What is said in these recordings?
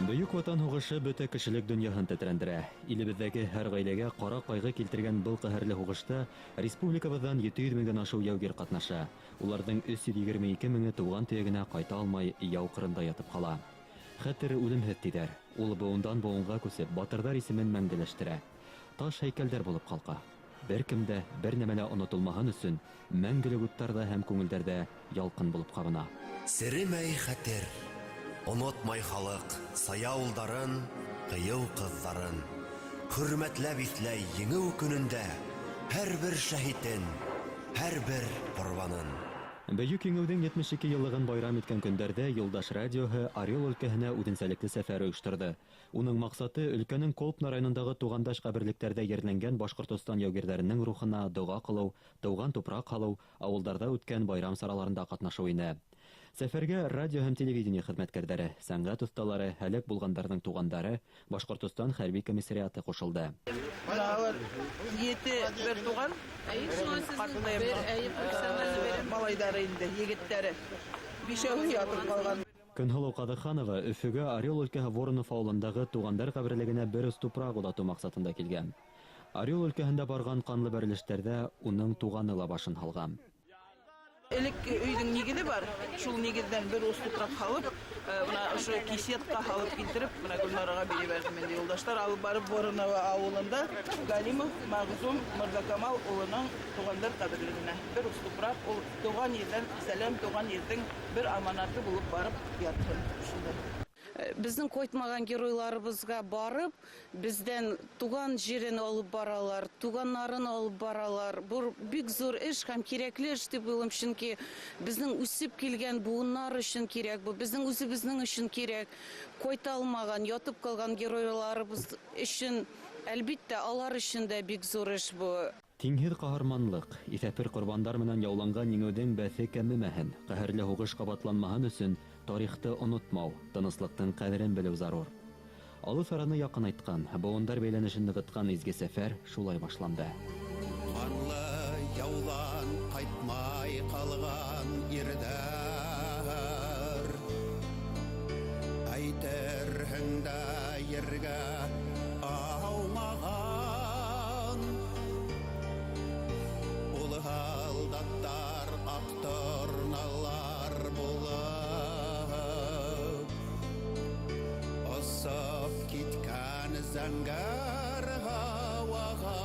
Бөек Ватан һугышы бөтә кешелек дөньяһын тетрәндерә. Илебездәге һәр гаиләгә кара кайгы килтергән был каһәрле һугышта республикабыздан 700 меңдән ашыу яугир катнаша. Уларның 322 меңе туган төягенә кайта алмай яу кырында ятып кала. Хәтер үлемһеҙ тиҙәр. Ул буындан буынға күсеп батырдар исемен мәңгеләштерә. Таш һәйкәлдәр булып калка. Бер кемдә бер нәмәлә онотолмаһын өсөн мәңгелек уттарда һәм күңелдәрдә ялҡын булып ҡабына. Серемәй хәтер, онотмай халыҡ сая улдарын, ҡыйыу ҡыҙҙарын. Хөрмәтләп иҫләй еңеү көнөндә һәр бер шәһитен, һәр бер ҡорбанын. Бөйөк еңеүҙең 72 йыллығын байрам иткән көндәрҙә Юлдаш радиоһы Орел өлкәһенә үҙенсәлекле сәфәр ойошторҙо. Уның маҡсаты өлкәнең Колпно районындағы туғандаш ҡәберлектәрҙә ерләнгән Башҡортостан яугирҙәренең рухына доға ҡылыу, тыуған тупраҡ һалыу, ауылдарҙа үткән байрам сараларында ҡатнашыу ине. Сәфәргә радио һәм телевидение хеҙмәткәрҙәре, сәнғәт оҫталары, һәләк булғандарҙың туғандары, Башҡортостан хәрби комиссариаты ҡушылды. Бер туған, малайдары инде, егеттәре. Бишәүһе ятып ҡалған. Көнһылыу Ҡаҙыханова Өфөгә Орел өлкәһе Воронов ауылындағы туғандар ҡәберлегенә бер ус тупраҡ оҙатыу маҡсатында килгән. Орел өлкәһендә барған ҡанлы бәрелештәрҙә уның туғаны ла башын һалған. Элек өйҙөң нигеҙе бар, шул нигеҙҙән бер ус тупраҡ һалып, ошо кисетҡа һалып килтереп, Гөлнараға биреп бәрҙем инде. Юлдаштар алып барып Воронова ауылында Галимов Мәғзум Мырзакамал улының туғандар ҡәберлегенә. Бер ус тупраҡ, ул тыуған ерҙән сәләм, тыуған ерҙең бер аманаты булып барып ятһын. Безнең ҡайтмаған геройларыбыҙға барып, бездән туған жерен алып баралар, туғаннарын алып баралар. Бұл бик зур эш һәм кирәкле эш дип уйлыйм, чөнки безнең үсеп килгән буыннар өсөн кирәк бу, безнең үзебезнең өсөн кирәк. Ҡайта алмаған, ятып калган геройларыбыз өсөн, әлбиттә, алар өсөн дә бик зур эш бу. Тиңһеҙ ҡаһарманлык, иҫәпер ҡорбандар менән яуланған еңеүҙең бәҫе кәмемәһен, ҡәһәрле һуғыш ҡабатланмаһын өсөн тарихты онотмау, тыныслыҡтың ҡәҙерен белеү зарур. Алыҫ араны яҡынайтҡан, быуындар бәйләнешен нығытҡан изге сәфәр шулай башланды. Ҡанлы яулан ҡайтмай ҡалған ирҙәр, әйтерһең дә ергә аумаған. Һалдаттар аҡторналар булып, осоп киткән зәңгәр һауаға.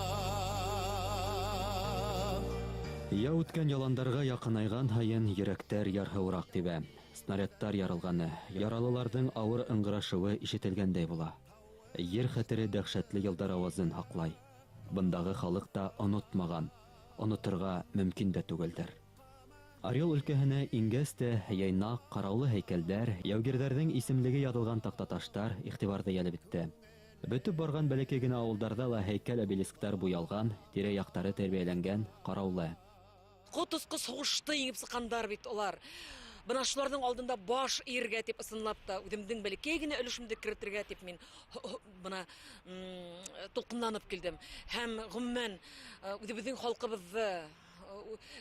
Я үткән яландарға яҡынайған һайын йөрәктәр ярһыуыраҡ тибә. Снарядтар ярылғаны, яралыларҙың ауыр ыңғырашыуы ишетелгәндәй була. Ер хәтере дәһшәтле йылдар ауазын һаҡлай. Бындағы халыҡ та онотмаған. Онотырға мөмкин дә түгелдер. Орел өлкәһенә ингәс тә яйнаҡ, ҡараулы һәйкәлдәр, яугирҙәрҙең исемлеге яҙылған таҡтаташтар иғтибарҙы йәлеп итте. Бөтөп барған бәләкәй генә ауылдарҙа ла һәйкәл-обелисктар буялған, тирә-яҡтары тәрбиәләнгән, ҡараулы. Ҡот осҡос һуғышты еңеп сыҡҡандар бит улар. Бына шуларҙың алдында баш иргә тип ысынлап та, үҙемдең бәләкәй генә өлөшөмдө кертергә тип мин бына тулҡынланып килдем. Һәм ғөмүмән үҙебеҙҙең халҡыбыҙҙы,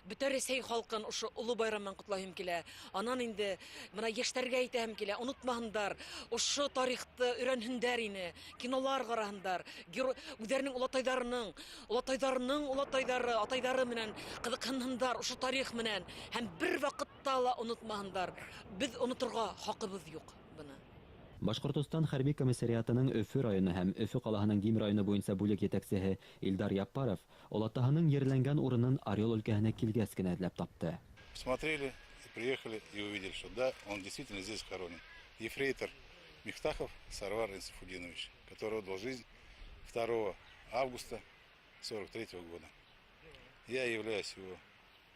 бөтә Рәсәй халҡын ошо оло байрамдан ҡотлайһым килә. Анан инде бына йәштәргә әйтәһем килә, онотмаһындар, ошо тарихты өйрәнһендәр ине, кинолар ҡараһындар, үҙҙәренең олатайҙарының олатайҙары, атайҙары менән ҡыҙыҡһынһындар ошо тарих менән, һәм бер ваҡытта ла онотмаһындар. Беҙ оноторға хаҡыбыҙ юҡ быны. Башҡортостан хәрби комиссариатының Өфө районы һәм Өфө ҡалаһының Дим районы буйынса бүлек етәксеһе Илдар Яппаров олатаһының ерләнгән урынын Орел өлкәһенә килгәс кенә эҙләп тапты. Посмотрели, приехали и увидели, что да, он действительно здесь хоронен. Ефрейтор Мифтахов Сарвар Инсафудинович, который отдал жизнь 2 августа 1943 года. Я являюсь его,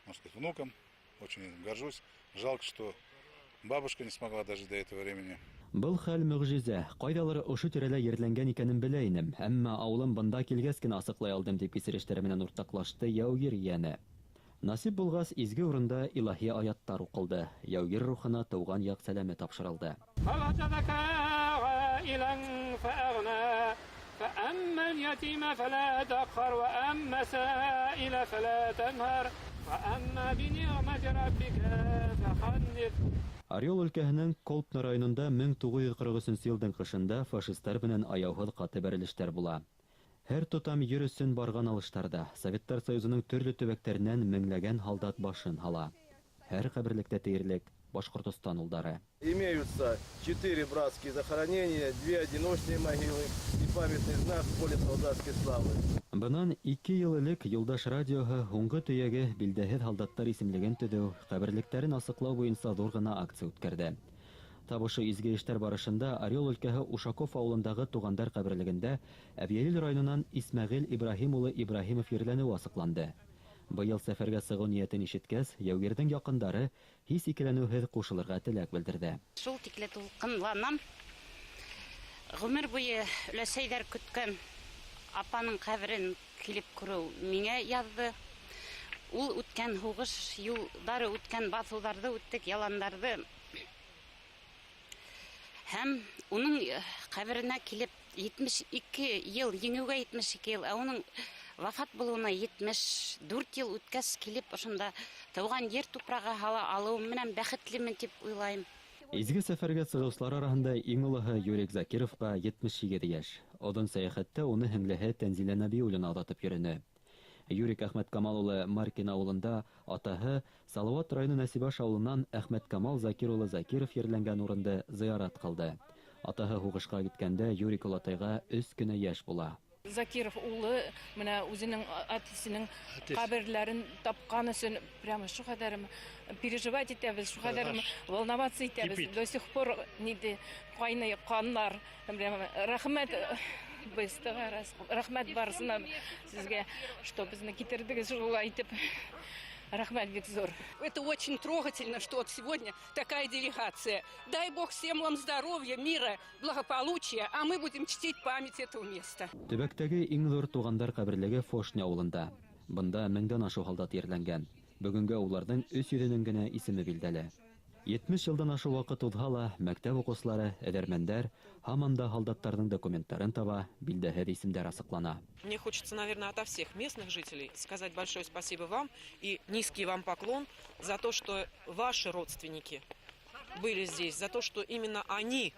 можно сказать, внуком, очень этим горжусь. Жалко, что бабушка не смогла дожить до этого времени. Был хәл мөғжизә. Ҡайҙалыр ошо тирәлә ерләнгән икәнен белә инем. Әммә ауылым бында килгәс кенә асыҡлай алдым дип кисерештәре менән уртаҡлашты яугир йәне. Насип булғас, изге урында илаһи аяттар уҡылды. Яугир рухына тыуған яҡ сәләме тапшырылды. Орел өлкәһенең Колпно районында 1943 елдың кышында фашистлар белән аяуһыҙ каты бәрелештәр була. Һәр тотам ер өсөн барган алыштарда Советтар Союзының төрле төбәктәренән меңләгән солдат башын һала. Һәр каберлектә тиерлек Башкортостан улдары. Имеются 4 братские захоронения, 2 одиночные могилы и памятный знак в поле солдатской славы. Бынан 2 ел элек Юлдаш радиоһы һуңгы төйәге билдәһеҙ солдаттар исемлеген төҙөү, каберлектерен асыҡлау буйынса ҙур гына акция үткәрҙе. Табышы изге эштәр барышында Орел өлкәһе Ушаков ауылындағы туғандар каберлегендә Әбйәлил районынан Исмәғил Ибраһим улы Ибраһимов ерләнеүе асыҡланды. Быйыл сәфәргә сығыу ниәтен ишеткәс, яугирҙең яҡындары һис икеләнеүһеҙ ҡушылырға теләк белдерҙе. Шул тикле тулҡынланам. Ғүмер буйы өләсәйҙәр көткән апаның ҡәберен килеп күреү миңә яҙҙы. Ул үткән һуғыш юлдары, үткән баҫыуҙарҙы үттек, яландарҙы. Һәм уның ҡәберенә килеп 72 йыл, еңеүгә 72 йыл, ә уның вафат булыуына 74 йыл үткәс килеп ошонда тыуған ер тупрағы һала алыуым менән бәхетлемен тип уйлайым. Изге сәфәргә сығыусылар араһында иң олоһы Юрик Закировҡа 77 йәш. Оҙон сәйәхәттә уны һеңлеһе Тәнзилә Нәбиуллина оҙатып йөрөнө. Юрик Әхмәт Камал улы Маркин ауылында, атаһы Салауат районы Нәсибаш ауылынан Әхмәт Камал Закир улы Закиров ерләнгән урынды зыярат ҡылды. Атаһы һуғышҡа киткәндә Юрик олатайға 3 кенә йәш була. Закиров улы менә үзенең әтисенең каберләрен тапкан өчен прямо шу кадәр переживать итәбез, шу кадәр волноваться итәбез. До сих пор ниде кайный каннар. Прямо рәхмәт рәхмәт барысына сезгә, что безне китердегез шулай итеп. Рахмат Викзор. Это очень трогательно, что вот сегодня такая делегация. Дай Бог всем вам здоровья, мира, благополучия, а мы будем чтить память этого места. Төбәктәге иң ҙур туғандар ҡәберлеге Фошня ауылында. Бында 1000-дән ашу һалдат ерләнгән. Бөгөнгә уларҙың 300-нең генә исеме билдәле. 70 йылдан ашу ваҡыт уҙһа ла, мәктәп уҡыусылары, эҙәрмәндәр һаман да һалдаттарҙың документтарын таба, билдәһеҙ исемдәр асыҡлана. Мне хочется, наверное, ото всех местных жителей сказать большое спасибо вам и низкий вам поклон за то, что ваши родственники были здесь, за то, что именно они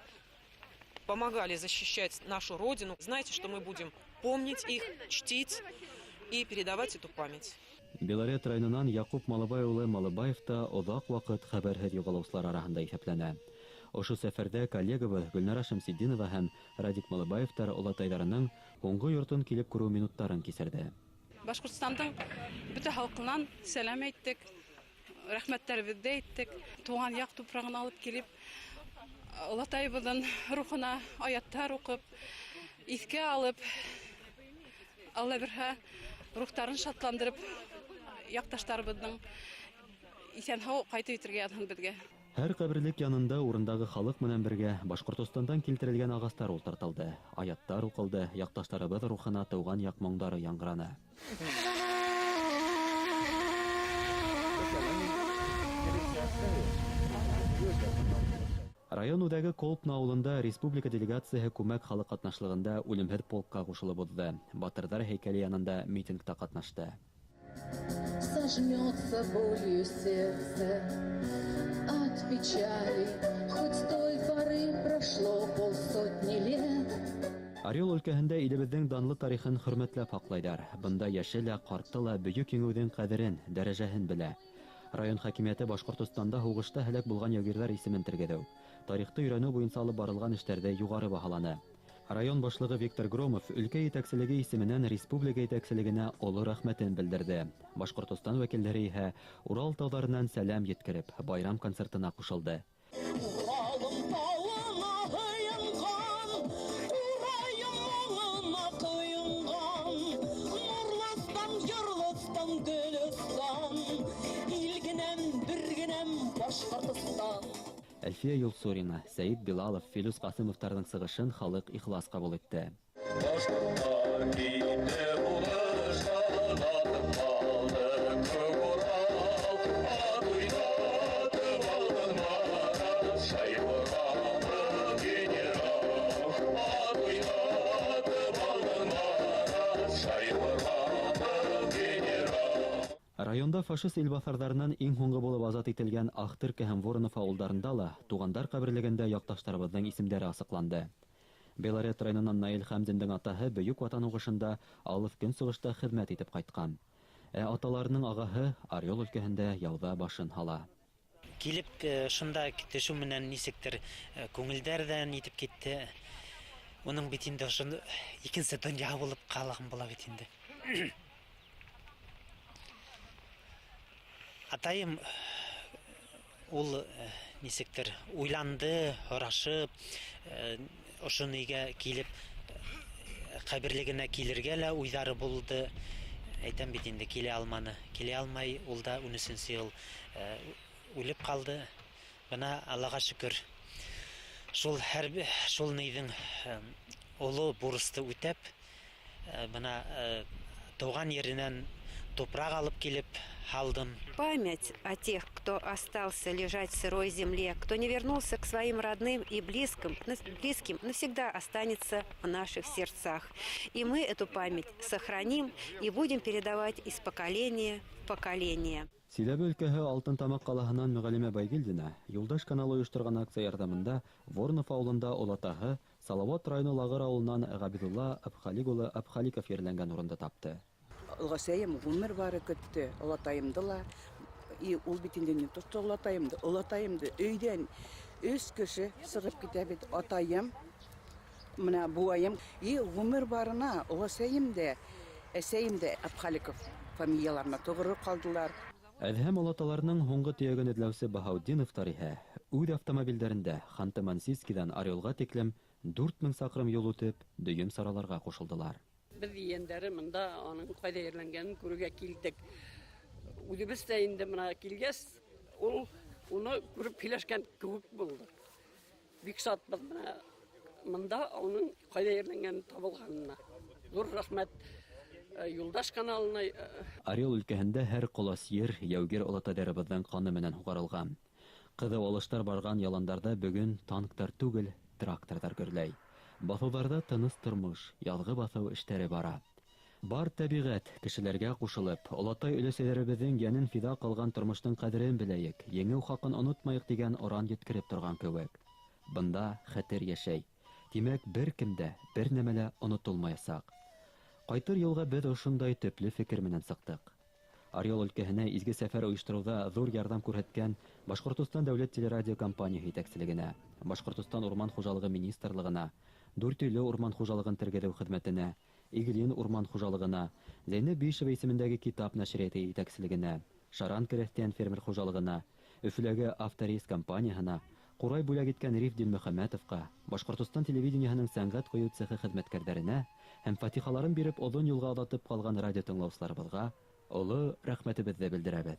помогали защищать нашу родину. Знаете, что мы будем помнить их, чтить и передавать эту память. Белорет районынан Яҡуп Малыбай улы Малыбаев та оҙаҡ ваҡыт хәбәрһеҙ юғалыусылар араһында иҫәпләнә. Ошо сәфәрҙә коллегабыҙ Гөлнара Шәмсетдинова һәм Радик Малыбаевтар олатайҙарының һуңғы йортон килеп күреү минуттарын кисерҙе. Башҡортостандың бөтә халҡынан сәлам әйттек, рәхмәттәребеҙҙе әйттек. Туған яҡ тупрағына алып килеп, олатайыбыҙҙың рухына аяттар уҡып, иҫкә алып, Алла бирһә, рухтарын шатландырып, яҡташтарыбыҙҙың исән-һау ҡайтып итергә яҙһын беҙгә. Һәр ҡәберлек янында урындағы халыҡ менән бергә Башҡортостандан килтерелгән ағастар ултыртылды, аяттар уҡылды, яҡташтарыбыҙ рухына тыуған яҡ моңдары яңғыраны. Район үҙәге Колпно ауылында республика делегацияһы күмәк халыҡ ҡатнашлығында үлемһеҙ полкка ҡушылып уҙҙы. Батырҙар һәйкәле янында митингта ҡатнашты. Сожмется болью сердце от печали, хоть с той поры прошло 50 лет. Орел өлкәһендә илебеҙҙең данлы тарихын хөрмәтләп һаҡлайҙар. Бында йәше лә, ҡарты ла бөйөк еңеүҙең ҡәҙерен, дәрәжәһен белә. Район хакимиәте Башҡортостанда һуғышта һәләк булған яугирҙар исемен тергеҙеү, тарихты өйрәнеү буйынса алып барылған эштәрҙе юғары баһаланы. Район башлығы Виктор Громов өлкә етәкселеге исеменән республика етәкселегенә оло рәхмәтен белдерҙе. Башҡортостан вәкилдәре иһә Урал тауҙарынан сәләм еткереп, байрам концертына ҡушылды. Әлфиә Юлсурина, Сәйит Билалов, Филус Ҡасымовтарҙың сығышын халыҡ ихлас ҡабул итте. Районда Районда фашист илбаҫарҙарынан иң һуңғы булып азат ителгән Ахтырка һәм Воронов ауылдарында ла туғандар ҡәберлегендә яҡташтарыбыҙҙың исемдәре асыҡланды. Белорет районынан Наил Хәмдиндең атаһы Бөйөк Ватан һуғышында алыҫ көнсығышта хеҙмәт итеп ҡайтҡан. Аталарының ағаһы Орел өлкәһендә яуҙа башын һала. Килеп шунда төшү менән нисектер күңелдәрҙән итеп китте. Уның бит инде ошо икенсе донъя булып ҡалған була бит инде. Атайым ул нисектер уйланды, һорашып, ошо нигә килеп ҡәберлегенә килергә лә уйҙары булды. Әйтәм бит инде килә алманы. Килә алмай, ул да 13-нче йыл үлеп ҡалды. Бына Аллаға шөкөр. Шул нейҙең оло бурысты үтәп, бына тыуған еренән тупрак алып килеп һалдым. Память о тех, кто остался лежать в сырой земле, кто не вернулся к своим родным и близким, навсегда останется в наших сердцах. И мы эту память сохраним и будем передавать из поколения в поколение. Силәбе өлкәһе Алтынтамаҡ ҡалаһынан Мөғәлимә Байгилдина Юлдаш каналы ойошторған акция ярҙамында Воронов ауылында олатаһы Салауат районы Лагыр ауылынан Ғабидулла Абхалик-улы Абхаликов ерләнгән урынды тапты. Олатайым ғүмер бары көттө, олатайымды ла, и ул бит инде не то что олатайымды өйдән 3 кеше сығып китә бит, атайым, менә буайым, и ғүмер барына оласайым да, әсәйем дә Абхаликов фамилияларына тоғыры ҡалдылар. Әҙһәм олаталарының һуңғы төйәген эҙләүсе Баһаутдиновтар иһә үҙ автомобилдәрендә Ханты-Мансийскиҙан Орелға тиклем 4000 саҡрым юл үтеп, дөйөм сараларға ҡушылдылар. Біз ейендері мында аның қайда ерләнгәнен күрергә килдек. Үҙебез дә инде мына килгәс, уны күреп һөйләшкән кеүек булды. Бик шатбыҙ мында аның қайда ерләнгәнен табылғанына. Зур рәхмәт Юлдаш каналына. Орел өлкәһендә һәр ҡолас ер яугир олатайҙарыбыҙҙың ҡаны менән һуғарылған. Ҡыҙыу алыштар барған яландарда бөгөн танктар түгел, тракторҙар гөрләй. Баҫыуҙарҙа тыныс тормош, яҙғы баҫыу эштәре бара. Бар тәбиғәт кешеләргә ҡушылып, олатай өләсәләребеҙҙең йәнен фиҙа ҡылған тормоштоң ҡәҙерен беләйек, еңеү хаҡын онотмайыҡ дигән оран еткереп торған кеүек. Бында хәтер йәшәй. Тимәк, бер кемдә, бер нәмәлә онотолмаясаҡ. Ҡайтыр йылға беҙ ошондай төплө фекер менән сыҡтык. Орел өлкәһенә изге сәфәр ойоштороуҙа ҙур ярҙам күрһәткән Башҡортостан дәүләт телерадиокомпанияһы етәкселегенә, Башҡортостан урман хужалығы министрлығына, Дүртөйлө урман хужалығын тергеҙеү хеҙмәтенә, Иглин урман хужалығына, Зәйнәб Бишева исемендәге китап нәшриәте етәкселегенә, Шаран Кәрәҫтән фермер хужалығына, Өфөләге Авторейс компанияһына, Ҡурай бүләк иткән Риф Дилмөхәмәтовҡа, Башҡортостан телевидениеһының сәнғәт ҡуйыу цехы хеҙмәткәрҙәренә һәм фатихаларын биреп оҙон юлға оҙатып ҡалған радио тыңлаусыларыбыҙға оло рәхмәтебеҙҙе белдерәбеҙ.